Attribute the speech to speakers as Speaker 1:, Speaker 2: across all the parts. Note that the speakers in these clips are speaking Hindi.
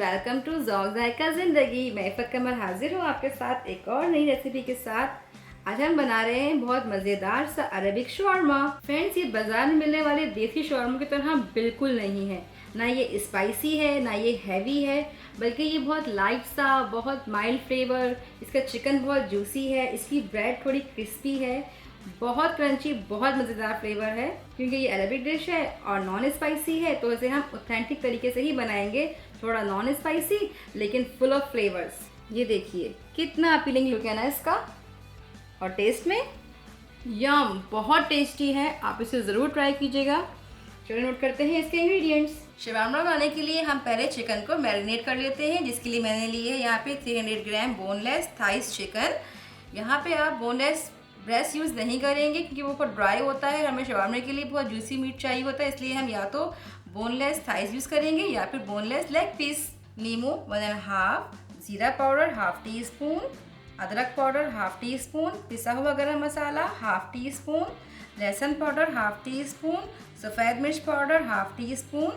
Speaker 1: वेलकम टू ज़ौक़ ज़ायका ज़िंदगी। मैं इफ़त कमर हाजिर हूँ आपके साथ एक और नई रेसिपी के साथ। आज हम बना रहे हैं बहुत मज़ेदार सा अरबिक शौरमा। फ्रेंड्स, ये बाज़ार में मिलने वाले देसी शौरमा की तरह बिल्कुल नहीं है। ना ये स्पाइसी है, ना ये हैवी है, बल्कि ये बहुत लाइट सा, बहुत माइल्ड फ्लेवर। इसका चिकन बहुत जूसी है, इसकी ब्रेड थोड़ी क्रिस्पी है, बहुत क्रंची, बहुत मज़ेदार फ्लेवर है। क्योंकि ये अरबिक डिश है और नॉन स्पाइसी है, तो इसे हम ऑथेंटिक तरीके से ही बनाएंगे। थोड़ा नॉन स्पाइसी लेकिन फुल ऑफ फ्लेवर्स। ये देखिए कितना अपीलिंग लुक है ना इसका, और टेस्ट में यम, बहुत टेस्टी है। आप इसे ज़रूर ट्राई कीजिएगा। चलिए नोट करते हैं इसके इंग्रेडिएंट्स। शवारमा बनाने के लिए हम पहले चिकन को मैरिनेट कर लेते हैं, जिसके लिए मैंने ली है यहाँ पे 300 ग्राम बोनलेस थाइस चिकन। यहाँ पे आप बोनलेस ब्रेस्ट यूज़ नहीं करेंगे क्योंकि वो बहुत ड्राई होता है। हमें शवारमे के लिए बहुत जूसी मीट चाहिए होता है, इसलिए हम या तो बोनलेस थाइस यूज़ करेंगे या फिर बोनलेस लेग पीस। नींबू 1.5, ज़ीरा पाउडर हाफ टी स्पून, अदरक पाउडर हाफ टी स्पून, पिसा हुआ गरम मसाला हाफ टी स्पून, लहसुन पाउडर हाफ टी स्पून, सफ़ेद मिर्च पाउडर हाफ टी स्पून,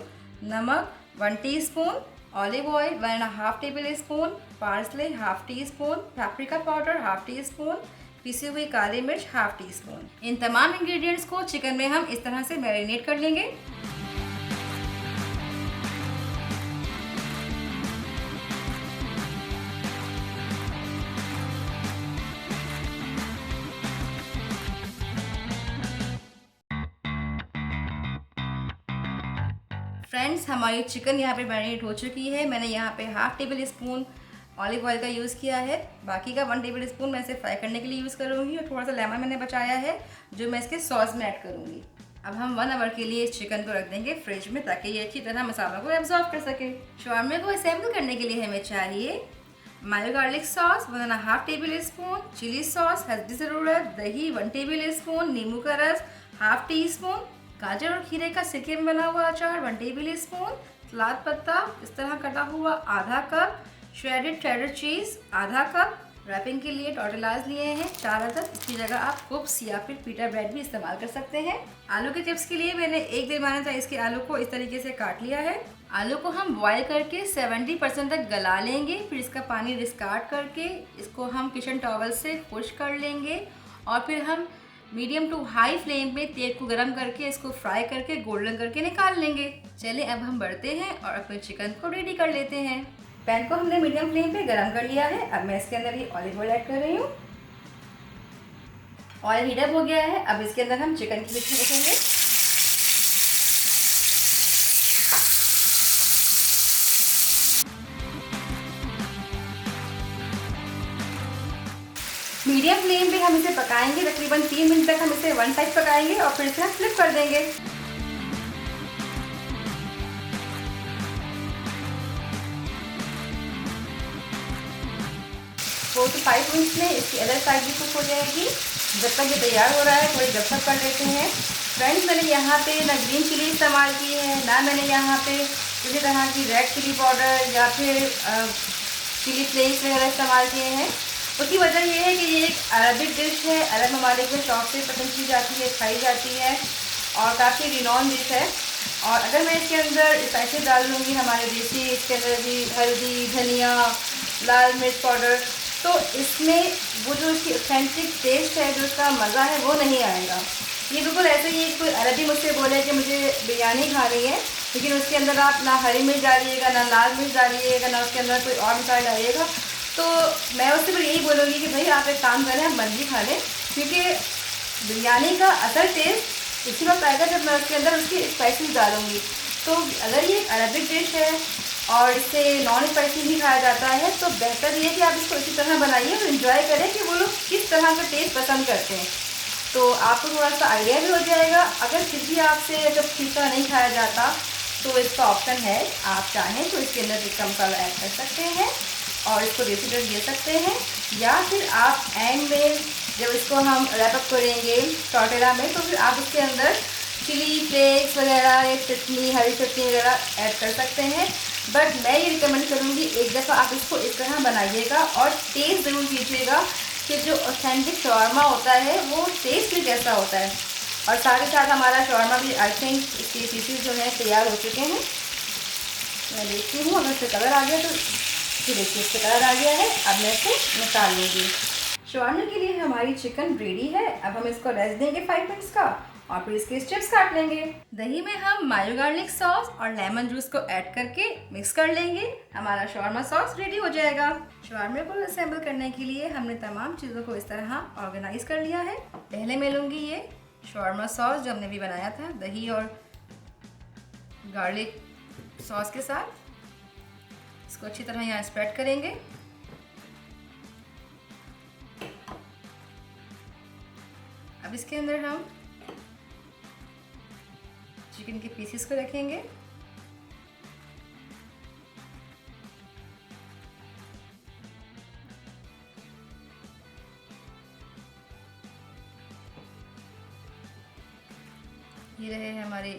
Speaker 1: नमक 1 teaspoon, olive oil 1.5 table spoon, parsley half tea spoon, paprika powder half tea spoon, पिसी हुई काली मिर्च हाफ टी स्पून। इन तमाम इंग्रेडिएंट्स को चिकन में हम इस तरह से मैरिनेट कर लेंगे। फ्रेंड्स, हमारी चिकन यहाँ पे मैरिनेट हो चुकी है। मैंने यहाँ पे half table spoon olive oil का यूज़ किया है, बाकी का 1 टेबल स्पून मैं इसे फ्राई करने के लिए यूज़ करूँगी, और थोड़ा सा लेमन मैंने बचाया है जो मैं इसके सॉस में ऐड करूँगी। अब हम 1 आवर के लिए इस चिकन को रख देंगे फ्रिज में, ताकि ये अच्छी तरह मसालों को एब्जॉर्ब कर सके। शवारमे को असेंबल करने के लिए हमें चाहिए mayo garlic sauce 1.5 tablespoon, chilli sauce हस्बी ज़रूरत, दही 1 टेबल स्पून, नींबू का रस हाफ टी स्पून, गाजर और खीरे का सिरके में बना हुआ अचार 1 टेबल स्पून, सलाद पत्ता इस तरह कटा हुआ आधा कप, श्रेडेड चेडर चीज़ आधा कप। रैपिंग के लिए टोर्टिलाज लिए हैं 4 अदद। इसकी जगह आप कुप्स या फिर पीटा ब्रेड भी इस्तेमाल कर सकते हैं। आलू के चिप्स के लिए मैंने 1 दरमियाने साइज के आलू को इस तरीके से काट लिया है। आलू को हम बॉयल करके 70% तक गला लेंगे, फिर इसका पानी डिस्कार्ड करके इसको हम किचन टॉवल से खुश कर लेंगे, और फिर हम मीडियम टू हाई फ्लेम पे तेल को गर्म करके इसको फ्राई करके गोल्डन करके निकाल लेंगे। चलिए अब हम बढ़ते हैं और अपने चिकन को रेडी कर लेते हैं। पैन को हमने मीडियम फ्लेम पे गरम कर लिया है। अब मैं इसके अंदर ये ऑलिव ऑयल ऐड कर रही हूँ। ऑयल हीट अप हो गया है। अब इसके अंदर हम चिकन की मिर्ची रखेंगे। मीडियम फ्लेम पे हम इसे पकाएंगे, तकरीबन 3 मिनट तक हम इसे 1 साइड पकाएंगे और फिर इसे हम फ्लिप कर देंगे। 4 से 5 मिनट में इसकी अदर साइड भी कुक हो जाएगी। जब तक ये तैयार हो रहा है थोड़ी गपशप कर लेते हैं। फ्रेंड्स, मैंने यहाँ पे ना ग्रीन चिली इस्तेमाल की है, ना मैंने यहाँ पे किसी तरह की रेड चिली पाउडर या फिर चिली फ्लेक्स वगैरह इस्तेमाल किए हैं। उसकी वजह ये है कि ये एक अरबिक डिश है, अरब ममालिक में शौक से पसंद की जाती है, खाई जाती है और काफ़ी रिनॉन डिश है। और अगर मैं इसके अंदर स्पाइसेस डाल लूँगी हमारे देसी, इसके अंदर भी हल्दी, धनिया, लाल मिर्च पाउडर, तो इसमें वो जो इसकी ऑथेंटिक टेस्ट है, जो उसका मज़ा है, वो नहीं आएगा। ये बिल्कुल ऐसे ही कोई अरबी मुझसे बोले कि मुझे बिरयानी खानी है, लेकिन उसके अंदर आप ना हरी मिर्च डालिएगा, ना लाल मिर्च डालिएगा, ना उसके अंदर कोई और मसाला डालिएगा, तो मैं उससे फिर यही बोलूँगी कि भाई आप एक काम करें, आप मर्जी खा लें, क्योंकि बिरयानी का असल टेस्ट इसी वक्त आएगा जब मैं उसके अंदर उसकी स्पाइसेस डालूँगी। तो अगर ये अरबिक डिश है और इससे नॉन स्पाइसी भी खाया जाता है, तो बेहतर ये है कि आप इसको इसी तरह बनाइए और इन्जॉय करें कि वो लोग किस तरह का टेस्ट पसंद करते हैं। तो आपको थोड़ा सा आइडिया भी हो जाएगा। अगर फिर भी आपसे जब खींचा नहीं खाया जाता, तो इसका ऑप्शन है, आप चाहें तो इसके अंदर टिक्का मसाला ऐड कर सकते हैं और इसको देसी टेस्ट दे सकते हैं, या फिर आप एंड में जब इसको हम रैप अप करेंगे टोर्टिला में, तो फिर आप इसके अंदर चिली फ्लेक्स वगैरह या चटनी, हरी चटनी वगैरह ऐड कर सकते हैं। बट मैं ये रिकमेंड करूँगी एक दफ़ा आप इसको इस तरह बनाइएगा और टेस्ट ज़रूर कीजिएगा कि जो ऑथेंटिक शौरमा होता है वो टेस्ट भी कैसा होता है। और साथ ही साथ हमारा शौरमा भी आई थिंक इसके पीसेस जो हैं तैयार हो चुके हैं। मैं देखती हूँ अगर इससे कलर आ गया तो देखिए इससे कलर आ गया है। अब मैं इसे निकाल लूँगी। शवारमे के लिए हमारी चिकन रेडी है। अब हम इसको रेस्ट देंगे 5 मिनट्स का और फिर इसके स्ट्रिप्स काट लेंगे। दही में हम मायो गार्लिक सॉस और लेमन जूस को ऐड करके मिक्स कर लेंगे। हमारा शवारमा सॉस रेडी हो जाएगा। शवारमे को असेंबल करने के लिए हमने तमाम चीज़ों को इस तरह ऑर्गेनाइज कर लिया है। पहले मैं लूँगी ये शवारमा सॉस जो हमने भी बनाया था दही और गार्लिक सॉस के साथ। इसको अच्छी तरह यहाँ स्प्रेड करेंगे। अब इसके अंदर हम चिकन के पीसेस को रखेंगे। ये रहे हमारे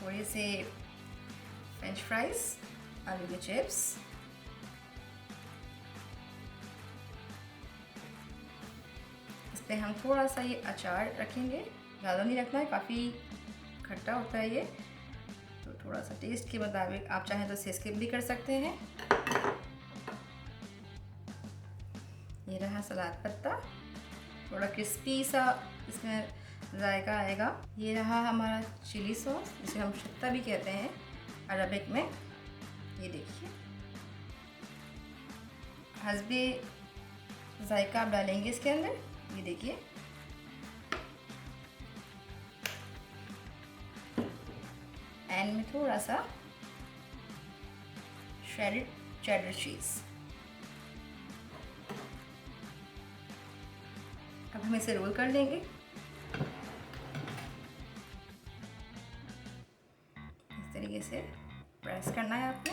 Speaker 1: थोड़े से फ्रेंच फ्राइज, आलू के चिप्स। इस पे हम थोड़ा सा ये अचार रखेंगे, ज़्यादा नहीं रखना है, काफ़ी खट्टा होता है ये, तो थोड़ा सा टेस्ट के मुताबिक आप चाहें तो इसे स्किप भी कर सकते हैं। ये रहा सलाद पत्ता, थोड़ा क्रिस्पी सा इसमें जायका आएगा। ये रहा हमारा चिली सॉस जिसे हम शत्ता भी कहते हैं अरबिक में। ये देखिए हस्बे जायका आप डालेंगे इसके अंदर। ये देखिए एंड में थोड़ा सा श्रेडेड चेडर चीज़। अब हम इसे रोल कर लेंगे। इस तरीके से प्रेस करना है आपको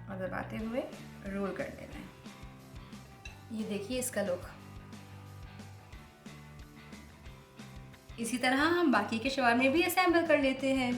Speaker 1: और दबाते हुए रोल कर लेना है। ये देखिए इसका लुक। इसी तरह हम बाकी के शवारमे भी असेंबल कर लेते हैं।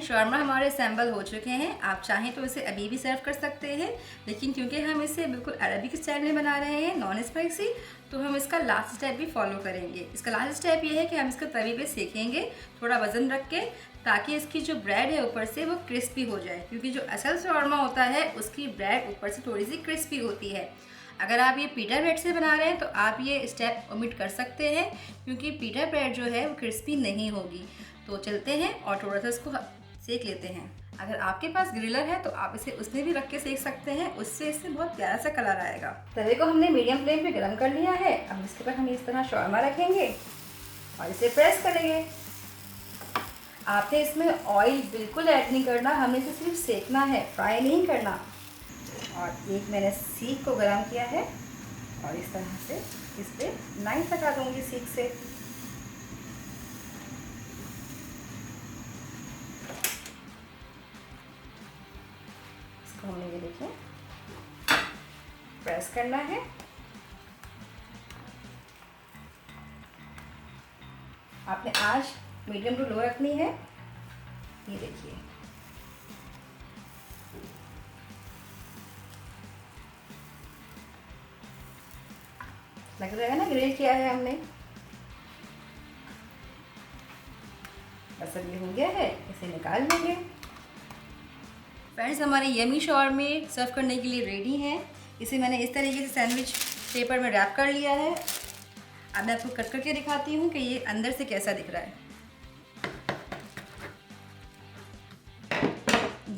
Speaker 1: शवारमा हमारे असेंबल हो चुके हैं। आप चाहें तो इसे अभी भी सर्व कर सकते हैं, लेकिन क्योंकि हम इसे बिल्कुल अरबिक स्टाइल में बना रहे हैं, नॉन स्पाइसी, तो हम इसका लास्ट स्टेप भी फॉलो करेंगे। इसका लास्ट स्टेप ये है कि हम इसको तवे पे सेकेंगे थोड़ा वज़न रख के, ताकि इसकी जो ब्रेड है ऊपर से वो क्रिस्पी हो जाए, क्योंकि जो असल शवारमा होता है उसकी ब्रेड ऊपर से थोड़ी सी क्रिस्पी होती है। अगर आप ये पीटा ब्रेड से बना रहे हैं तो आप ये स्टेप ओमिट कर सकते हैं, क्योंकि पीटा ब्रेड जो है वो क्रिस्पी नहीं होगी। तो चलते हैं और थोड़ा सा इसको सेक लेते हैं। अगर आपके पास ग्रिलर है तो आप इसे उसमें भी रख के सेक सकते हैं, उससे इससे बहुत प्यारा सा कलर आएगा। तवे को हमने मीडियम फ्लेम पे गरम कर लिया है। अब इसके ऊपर हम इस तरह शवारमा रखेंगे और इसे प्रेस करेंगे। आपने इसमें ऑयल बिल्कुल ऐड नहीं करना, हमने इसे सिर्फ सेकना है, फ्राई नहीं करना। और एक मैंने सीख को गरम किया है और इस तरह से इस पर नाइफ लगा दूँगी सीख से। हमने ये देखिए प्रेस करना है। आपने आंच मीडियम टू लो रखनी है। ये देखिए लग रहा है ना ग्रिल किया है हमने। बस अब ये हो गया है, इसे निकाल लेंगे। फ्रेंड्स हमारे यमी शवारमे सर्व करने के लिए रेडी हैं। इसे मैंने इस तरीके से सैंडविच पेपर में रैप कर लिया है। अब मैं आपको कट करके दिखाती हूँ कि ये अंदर से कैसा दिख रहा है।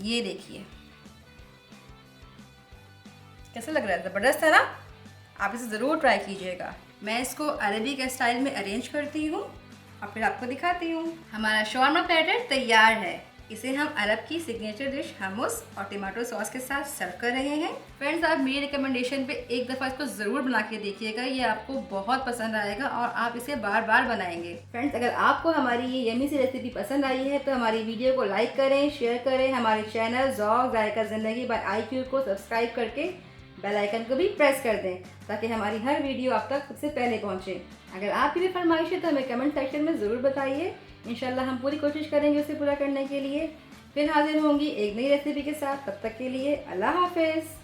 Speaker 1: ये देखिए कैसा लग रहा है, ज़बरदस्त है ना। आप इसे ज़रूर ट्राई कीजिएगा। मैं इसको अरबिक स्टाइल में अरेंज करती हूँ और फिर आपको दिखाती हूँ। हमारा शवारमा प्लेटर तैयार है। इसे हम अरब की सिग्नेचर डिश हमूस और टमाटो सॉस के साथ सर्व कर रहे हैं। फ्रेंड्स आप मेरी रिकमेंडेशन पे एक दफ़ा इसको ज़रूर बना के देखिएगा, ये आपको बहुत पसंद आएगा और आप इसे बार बार बनाएंगे। फ्रेंड्स अगर आपको हमारी ये यमी सी रेसिपी पसंद आई है तो हमारी वीडियो को लाइक करें, शेयर करें, हमारे चैनल ज़ौक़ ज़ायका ज़िंदगी बाय IQ को सब्सक्राइब करके बेल आइकन को भी प्रेस कर दें ताकि हमारी हर वीडियो आप तक सबसे पहले पहुंचे। अगर आपकी भी फरमाइश है तो हमें कमेंट सेक्शन में ज़रूर बताइए, इंशाल्लाह हम पूरी कोशिश करेंगे उसे पूरा करने के लिए। फिर हाजिर होंगी एक नई रेसिपी के साथ, तब तक के लिए अल्लाह हाफिज़।